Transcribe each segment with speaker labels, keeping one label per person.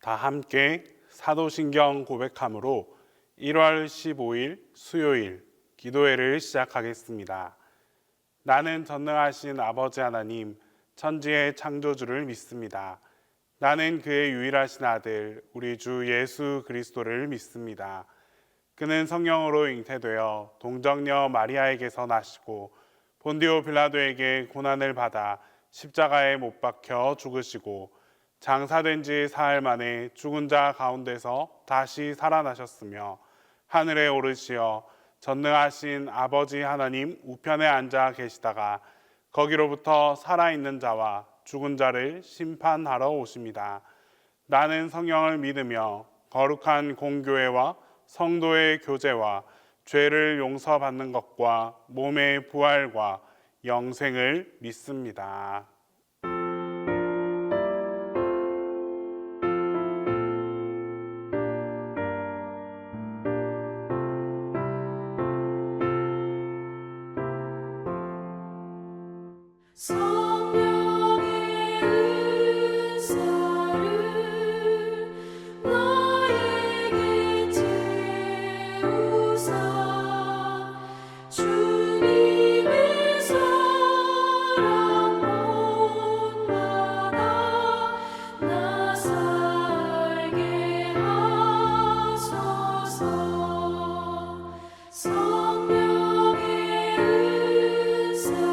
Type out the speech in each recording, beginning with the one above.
Speaker 1: 다 함께 사도신경 고백함으로 1월 15일 수요일 기도회를 시작하겠습니다. 나는 전능하신 아버지 하나님, 천지의 창조주를 믿습니다. 나는 그의 유일하신 아들, 우리 주 예수 그리스도를 믿습니다. 그는 성령으로 잉태되어 동정녀 마리아에게서 나시고 본디오 빌라도에게 고난을 받아 십자가에 못 박혀 죽으시고 장사된 지 사흘 만에 죽은 자 가운데서 다시 살아나셨으며 하늘에 오르시어 전능하신 아버지 하나님 우편에 앉아 계시다가 거기로부터 살아있는 자와 죽은 자를 심판하러 오십니다. 나는 성령을 믿으며 거룩한 공교회와 성도의 교제와 죄를 용서받는 것과 몸의 부활과 영생을 믿습니다.
Speaker 2: 성령의 은사를 너에게 채우사 주님의 사랑 본받아 나 살게 하소서. 성령의 은사를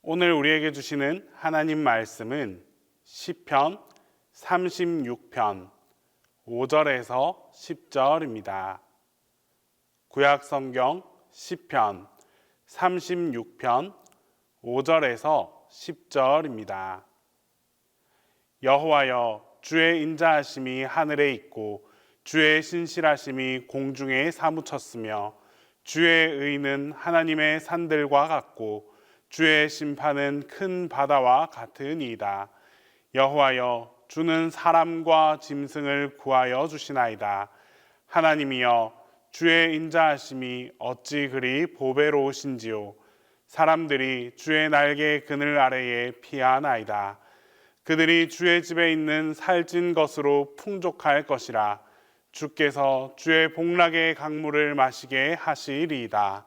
Speaker 1: 오늘 우리에게 주시는 하나님 말씀은 시편 36편 5절에서 10절입니다. 구약 성경 시편 36편 5절에서 10절입니다. 여호와여, 주의 인자하심이 하늘에 있고 주의 신실하심이 공중에 사무쳤으며 주의 의는 하나님의 산들과 같고 주의 심판은 큰 바다와 같으니이다. 여호와여, 주는 사람과 짐승을 구하여 주시나이다. 하나님이여, 주의 인자하심이 어찌 그리 보배로우신지요. 사람들이 주의 날개 그늘 아래에 피하나이다. 그들이 주의 집에 있는 살찐 것으로 풍족할 것이라. 주께서 주의 복락의 강물을 마시게 하시리이다.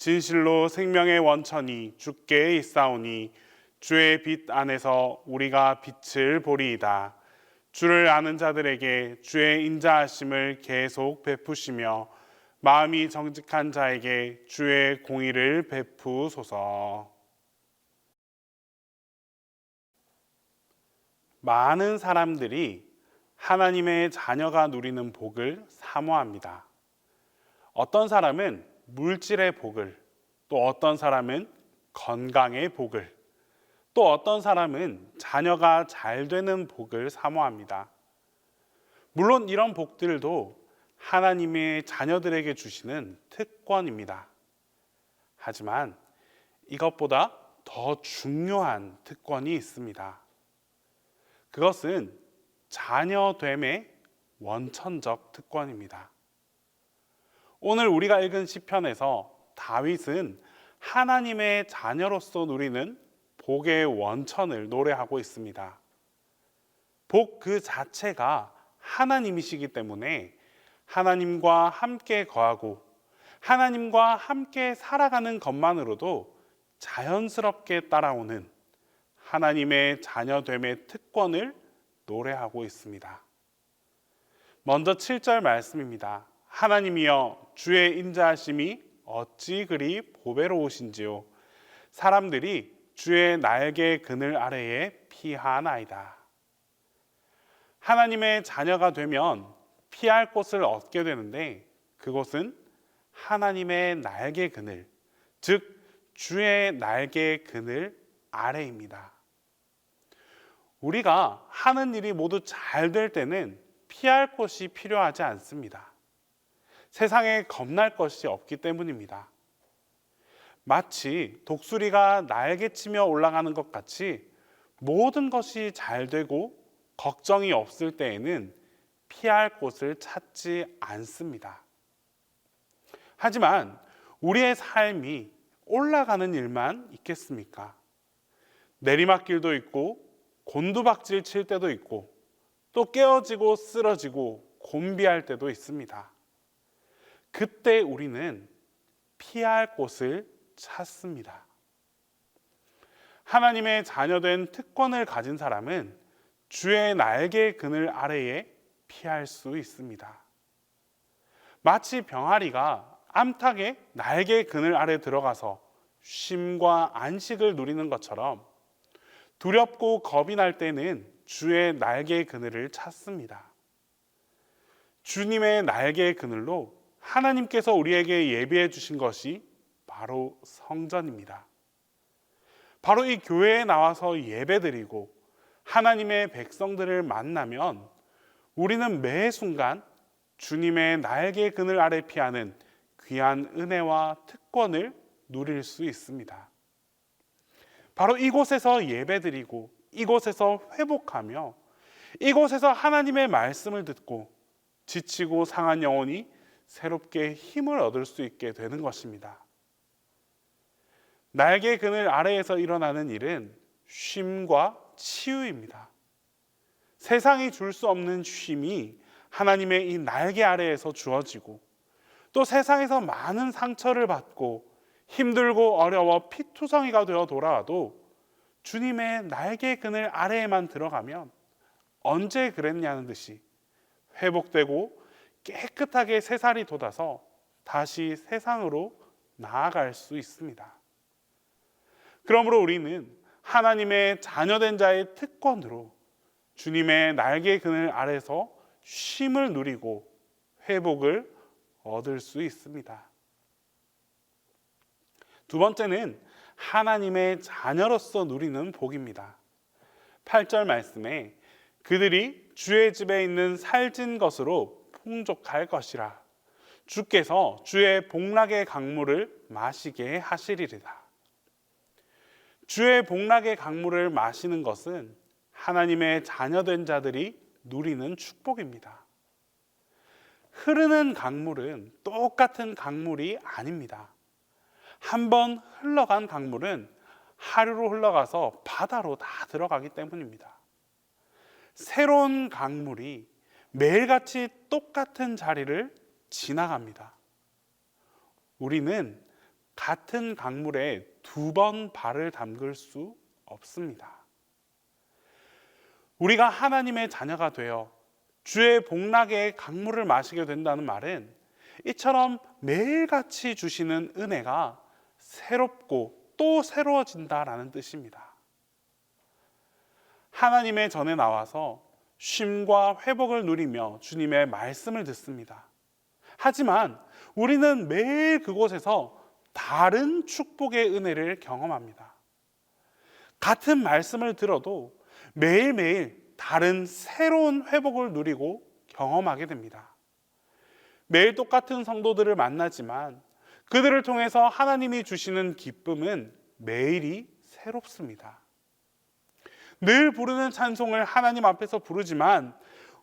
Speaker 1: 진실로 생명의 원천이 주께 있사오니 주의 빛 안에서 우리가 빛을 보리이다. 주를 아는 자들에게 주의 인자하심을 계속 베푸시며 마음이 정직한 자에게 주의 공의를 베푸소서. 많은 사람들이 하나님의 자녀가 누리는 복을 사모합니다. 어떤 사람은 물질의 복을, 또 어떤 사람은 건강의 복을, 또 어떤 사람은 자녀가 잘 되는 복을 사모합니다. 물론 이런 복들도 하나님의 자녀들에게 주시는 특권입니다. 하지만 이것보다 더 중요한 특권이 있습니다. 그것은 자녀됨의 원천적 특권입니다. 오늘 우리가 읽은 시편에서 다윗은 하나님의 자녀로서 누리는 복의 원천을 노래하고 있습니다. 복 그 자체가 하나님이시기 때문에 하나님과 함께 거하고 하나님과 함께 살아가는 것만으로도 자연스럽게 따라오는 하나님의 자녀됨의 특권을 노래하고 있습니다. 먼저 7절 말씀입니다. 하나님이여, 주의 인자하심이 어찌 그리 보배로우신지요. 사람들이 주의 날개 그늘 아래에 피하나이다. 하나님의 자녀가 되면 피할 곳을 얻게 되는데 그곳은 하나님의 날개 그늘, 즉 주의 날개 그늘 아래입니다. 우리가 하는 일이 모두 잘 될 때는 피할 곳이 필요하지 않습니다. 세상에 겁날 것이 없기 때문입니다. 마치 독수리가 날개치며 올라가는 것 같이 모든 것이 잘 되고 걱정이 없을 때에는 피할 곳을 찾지 않습니다. 하지만 우리의 삶이 올라가는 일만 있겠습니까? 내리막길도 있고 곤두박질 칠 때도 있고 또 깨어지고 쓰러지고 곤비할 때도 있습니다. 그때 우리는 피할 곳을 찾습니다. 하나님의 자녀된 특권을 가진 사람은 주의 날개 그늘 아래에 피할 수 있습니다. 마치 병아리가 암탉의 날개 그늘 아래 들어가서 쉼과 안식을 누리는 것처럼 두렵고 겁이 날 때는 주의 날개 그늘을 찾습니다. 주님의 날개 그늘로 하나님께서 우리에게 예비해 주신 것이 바로 성전입니다. 바로 이 교회에 나와서 예배드리고 하나님의 백성들을 만나면 우리는 매 순간 주님의 날개 그늘 아래 피하는 귀한 은혜와 특권을 누릴 수 있습니다. 바로 이곳에서 예배드리고 이곳에서 회복하며 이곳에서 하나님의 말씀을 듣고 지치고 상한 영혼이 새롭게 힘을 얻을 수 있게 되는 것입니다. 날개 그늘 아래에서 일어나는 일은 쉼과 치유입니다. 세상이 줄 수 없는 쉼이 하나님의 이 날개 아래에서 주어지고 또 세상에서 많은 상처를 받고 힘들고 어려워 피투성이가 되어 돌아와도 주님의 날개 그늘 아래에만 들어가면 언제 그랬냐는 듯이 회복되고 깨끗하게 새살이 돋아서 다시 세상으로 나아갈 수 있습니다. 그러므로 우리는 하나님의 자녀된 자의 특권으로 주님의 날개 그늘 아래서 쉼을 누리고 회복을 얻을 수 있습니다. 두 번째는 하나님의 자녀로서 누리는 복입니다. 8절 말씀에 그들이 주의 집에 있는 살찐 것으로 풍족할 것이라. 주께서 주의 복락의 강물을 마시게 하시리이다. 주의 복락의 강물을 마시는 것은 하나님의 자녀된 자들이 누리는 축복입니다. 흐르는 강물은 똑같은 강물이 아닙니다. 한번 흘러간 강물은 하류로 흘러가서 바다로 다 들어가기 때문입니다. 새로운 강물이 매일같이 똑같은 자리를 지나갑니다. 우리는 같은 강물에 두 번 발을 담글 수 없습니다. 우리가 하나님의 자녀가 되어 주의 복락의 강물을 마시게 된다는 말은 이처럼 매일같이 주시는 은혜가 새롭고 또 새로워진다라는 뜻입니다. 하나님의 전에 나와서 쉼과 회복을 누리며 주님의 말씀을 듣습니다. 하지만 우리는 매일 그곳에서 다른 축복의 은혜를 경험합니다. 같은 말씀을 들어도 매일매일 다른 새로운 회복을 누리고 경험하게 됩니다. 매일 똑같은 성도들을 만나지만 그들을 통해서 하나님이 주시는 기쁨은 매일이 새롭습니다. 늘 부르는 찬송을 하나님 앞에서 부르지만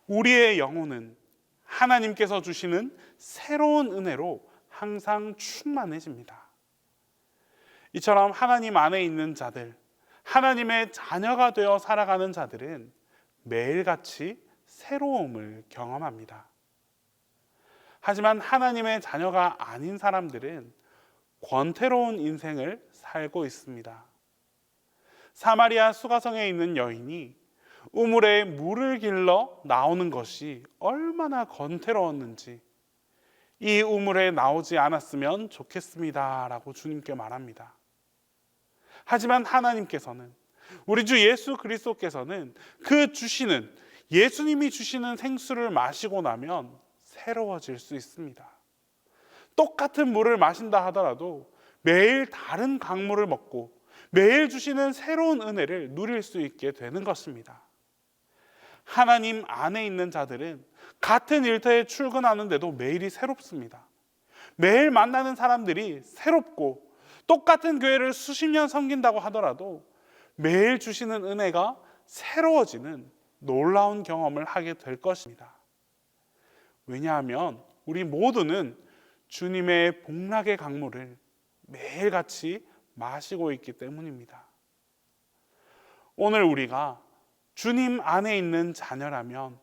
Speaker 1: 우리의 영혼은 하나님께서 주시는 새로운 은혜로 항상 충만해집니다. 이처럼 하나님 안에 있는 자들, 하나님의 자녀가 되어 살아가는 자들은 매일같이 새로움을 경험합니다. 하지만 하나님의 자녀가 아닌 사람들은 권태로운 인생을 살고 있습니다. 사마리아 수가성에 있는 여인이 우물에 물을 길러 나오는 것이 얼마나 권태로웠는지 이 우물에 나오지 않았으면 좋겠습니다 라고 주님께 말합니다. 하지만 하나님께서는, 우리 주 예수 그리스도께서는 그 주시는, 예수님이 주시는 생수를 마시고 나면 새로워질 수 있습니다. 똑같은 물을 마신다 하더라도 매일 다른 강물을 먹고 매일 주시는 새로운 은혜를 누릴 수 있게 되는 것입니다. 하나님 안에 있는 자들은 같은 일터에 출근하는데도 매일이 새롭습니다. 매일 만나는 사람들이 새롭고 똑같은 교회를 수십 년 섬긴다고 하더라도 매일 주시는 은혜가 새로워지는 놀라운 경험을 하게 될 것입니다. 왜냐하면 우리 모두는 주님의 복락의 강물을 매일같이 마시고 있기 때문입니다. 오늘 우리가 주님 안에 있는 자녀라면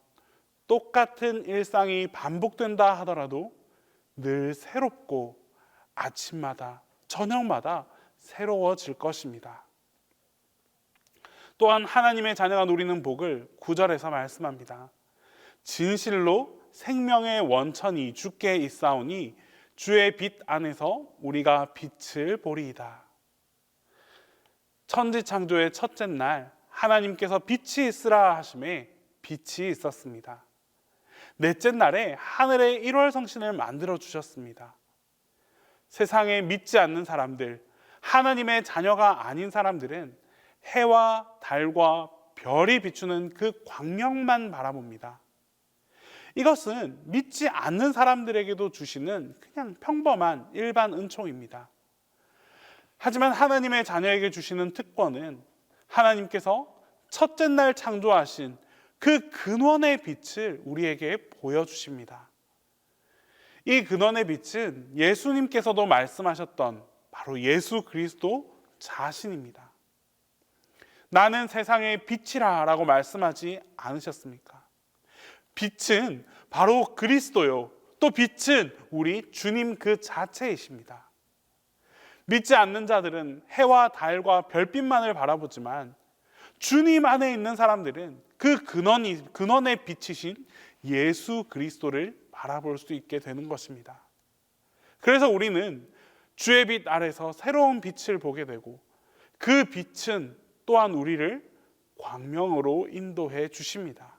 Speaker 1: 똑같은 일상이 반복된다 하더라도 늘 새롭고 아침마다 저녁마다 새로워질 것입니다. 또한 하나님의 자녀가 누리는 복을 9절에서 말씀합니다. 진실로 생명의 원천이 주께 있사오니 주의 빛 안에서 우리가 빛을 보리이다. 천지창조의 첫째 날 하나님께서 빛이 있으라 하심에 빛이 있었습니다. 넷째 날에 하늘의 일월성신을 만들어 주셨습니다. 세상에 믿지 않는 사람들, 하나님의 자녀가 아닌 사람들은 해와 달과 별이 비추는 그 광명만 바라봅니다. 이것은 믿지 않는 사람들에게도 주시는 그냥 평범한 일반 은총입니다. 하지만 하나님의 자녀에게 주시는 특권은 하나님께서 첫째 날 창조하신 그 근원의 빛을 우리에게 보여주십니다. 이 근원의 빛은 예수님께서도 말씀하셨던 바로 예수 그리스도 자신입니다. 나는 세상의 빛이라 라고 말씀하지 않으셨습니까? 빛은 바로 그리스도요, 또 빛은 우리 주님 그 자체이십니다. 믿지 않는 자들은 해와 달과 별빛만을 바라보지만 주님 안에 있는 사람들은 그 근원의 빛이신 예수 그리스도를 바라볼 수 있게 되는 것입니다. 그래서 우리는 주의 빛 아래서 새로운 빛을 보게 되고 그 빛은 또한 우리를 광명으로 인도해 주십니다.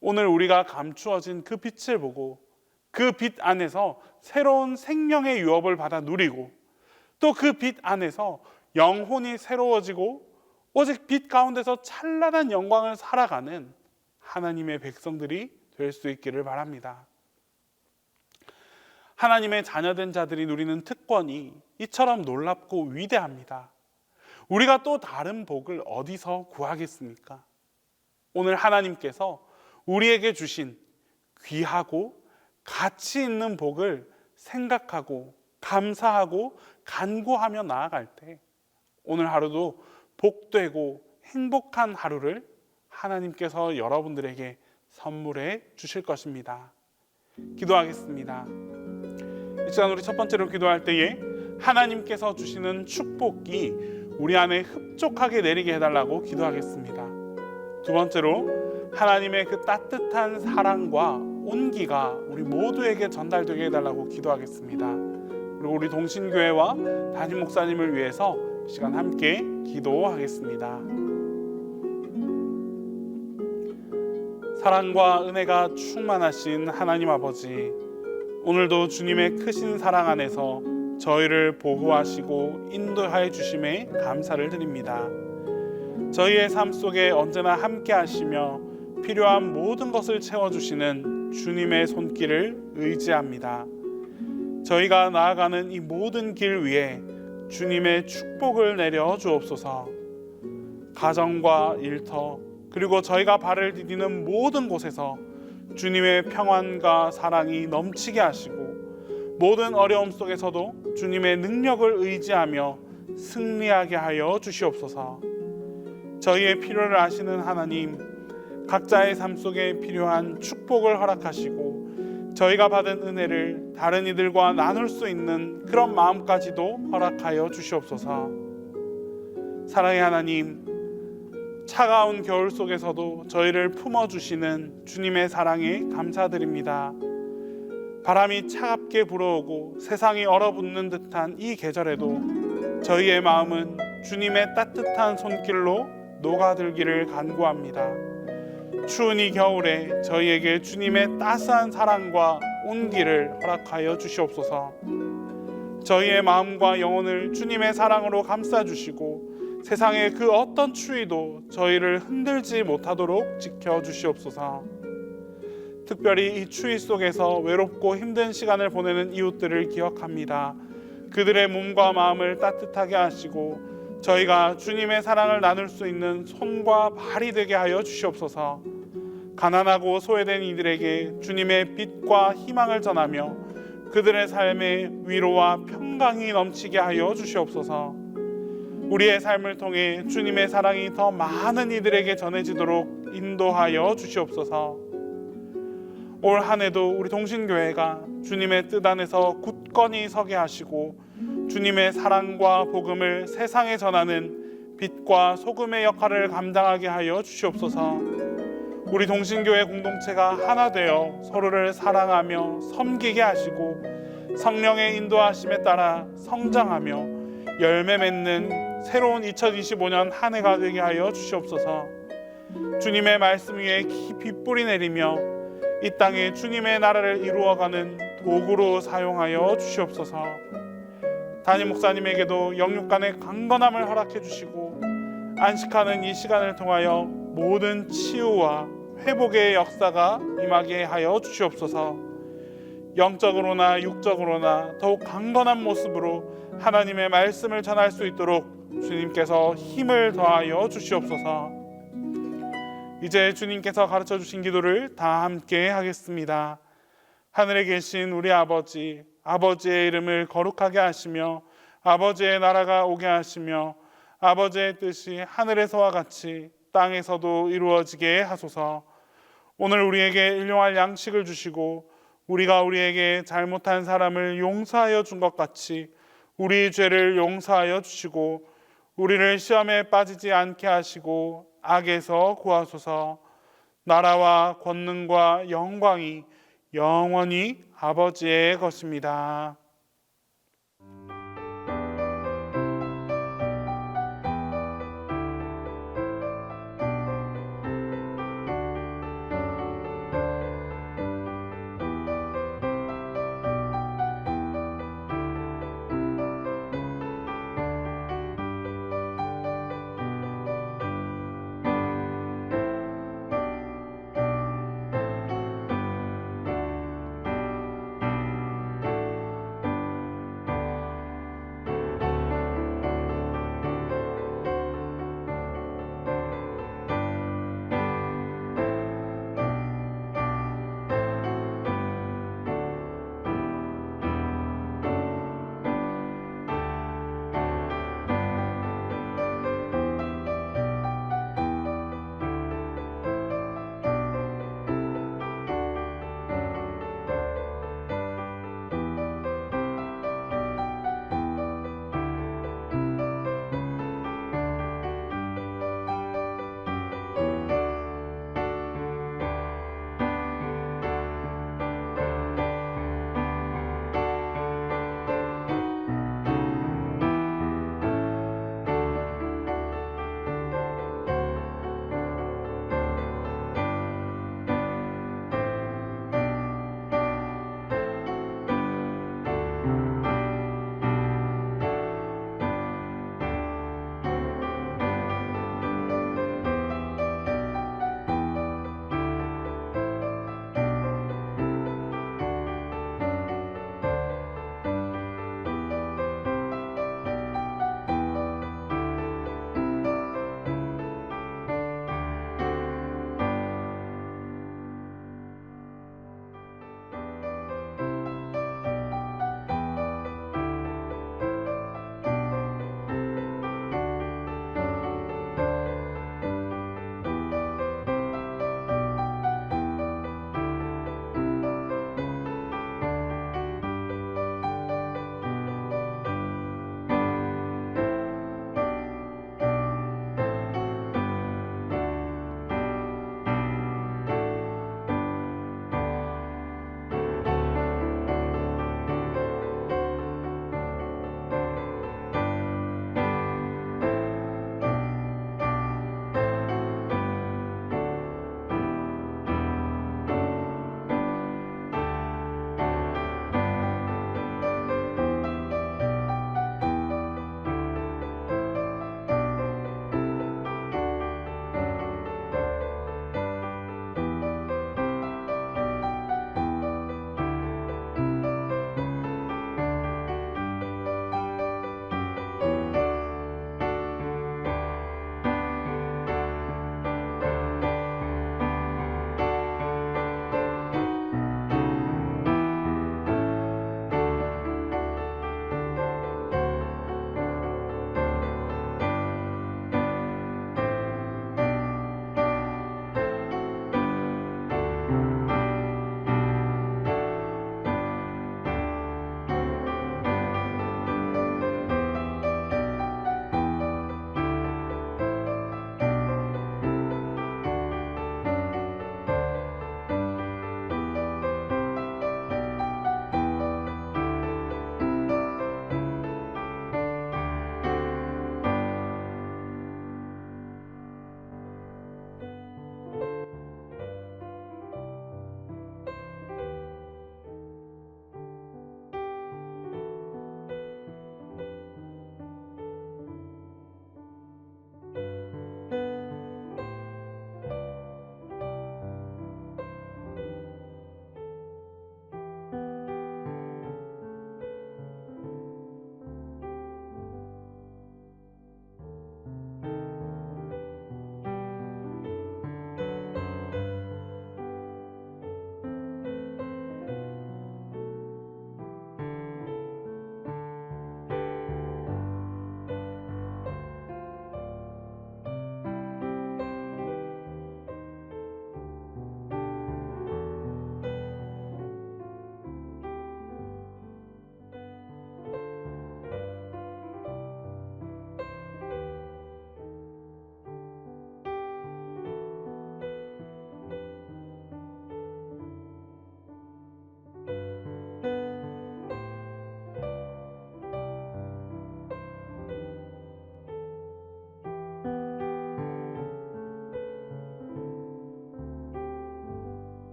Speaker 1: 오늘 우리가 감추어진 그 빛을 보고 그 빛 안에서 새로운 생명의 유업을 받아 누리고 또 그 빛 안에서 영혼이 새로워지고 오직 빛 가운데서 찬란한 영광을 살아가는 하나님의 백성들이 될 수 있기를 바랍니다. 하나님의 자녀된 자들이 누리는 특권이 이처럼 놀랍고 위대합니다. 우리가 또 다른 복을 어디서 구하겠습니까? 오늘 하나님께서 우리에게 주신 귀하고 가치 있는 복을 생각하고 감사하고 간구하며 나아갈 때 오늘 하루도 복되고 행복한 하루를 하나님께서 여러분들에게 선물해 주실 것입니다. 기도하겠습니다. 이 시간 우리 첫 번째로 기도할 때에 하나님께서 주시는 축복이 우리 안에 흡족하게 내리게 해달라고 기도하겠습니다. 두 번째로 하나님의 그 따뜻한 사랑과 온기가 우리 모두에게 전달되게 해달라고 기도하겠습니다. 그리고 우리 동신교회와 담임 목사님을 위해서 이 시간 함께 기도하겠습니다. 사랑과 은혜가 충만하신 하나님 아버지, 오늘도 주님의 크신 사랑 안에서 저희를 보호하시고 인도하여 주심에 감사를 드립니다. 저희의 삶 속에 언제나 함께 하시며 필요한 모든 것을 채워주시는 주님의 손길을 의지합니다. 저희가 나아가는 이 모든 길 위에 주님의 축복을 내려 주옵소서. 가정과 일터 그리고 저희가 발을 디디는 모든 곳에서 주님의 평안과 사랑이 넘치게 하시고 모든 어려움 속에서도 주님의 능력을 의지하며 승리하게 하여 주시옵소서. 저희의 필요를 아시는 하나님, 각자의 삶 속에 필요한 축복을 허락하시고 저희가 받은 은혜를 다른 이들과 나눌 수 있는 그런 마음까지도 허락하여 주시옵소서. 사랑의 하나님, 차가운 겨울 속에서도 저희를 품어주시는 주님의 사랑에 감사드립니다. 바람이 차갑게 불어오고 세상이 얼어붙는 듯한 이 계절에도 저희의 마음은 주님의 따뜻한 손길로 녹아들기를 간구합니다. 추운 이 겨울에 저희에게 주님의 따스한 사랑과 온기를 허락하여 주시옵소서. 저희의 마음과 영혼을 주님의 사랑으로 감싸주시고 세상의 그 어떤 추위도 저희를 흔들지 못하도록 지켜주시옵소서. 특별히 이 추위 속에서 외롭고 힘든 시간을 보내는 이웃들을 기억합니다. 그들의 몸과 마음을 따뜻하게 하시고 저희가 주님의 사랑을 나눌 수 있는 손과 발이 되게 하여 주시옵소서. 가난하고 소외된 이들에게 주님의 빛과 희망을 전하며 그들의 삶에 위로와 평강이 넘치게 하여 주시옵소서. 우리의 삶을 통해 주님의 사랑이 더 많은 이들에게 전해지도록 인도하여 주시옵소서. 올 한 해도 우리 동신교회가 주님의 뜻 안에서 굳건히 서게 하시고 주님의 사랑과 복음을 세상에 전하는 빛과 소금의 역할을 감당하게 하여 주시옵소서. 우리 동신교회 공동체가 하나 되어 서로를 사랑하며 섬기게 하시고 성령의 인도하심에 따라 성장하며 열매 맺는 새로운 2025년 한 해가 되게 하여 주시옵소서. 주님의 말씀 위에 깊이 뿌리 내리며 이 땅에 주님의 나라를 이루어가는 도구로 사용하여 주시옵소서. 담임 목사님에게도 영육간의 강건함을 허락해 주시고 안식하는 이 시간을 통하여 모든 치유와 회복의 역사가 임하게 하여 주시옵소서. 영적으로나 육적으로나 더욱 강건한 모습으로 하나님의 말씀을 전할 수 있도록 주님께서 힘을 더하여 주시옵소서. 이제 주님께서 가르쳐 주신 기도를 다 함께 하겠습니다. 하늘에 계신 우리 아버지, 아버지의 이름을 거룩하게 하시며 아버지의 나라가 오게 하시며 아버지의 뜻이 하늘에서와 같이 땅에서도 이루어지게 하소서. 오늘 우리에게 일용할 양식을 주시고 우리가 우리에게 잘못한 사람을 용서하여 준 것 같이 우리 죄를 용서하여 주시고 우리를 시험에 빠지지 않게 하시고 악에서 구하소서. 나라와 권능과 영광이 영원히 아버지의 것입니다.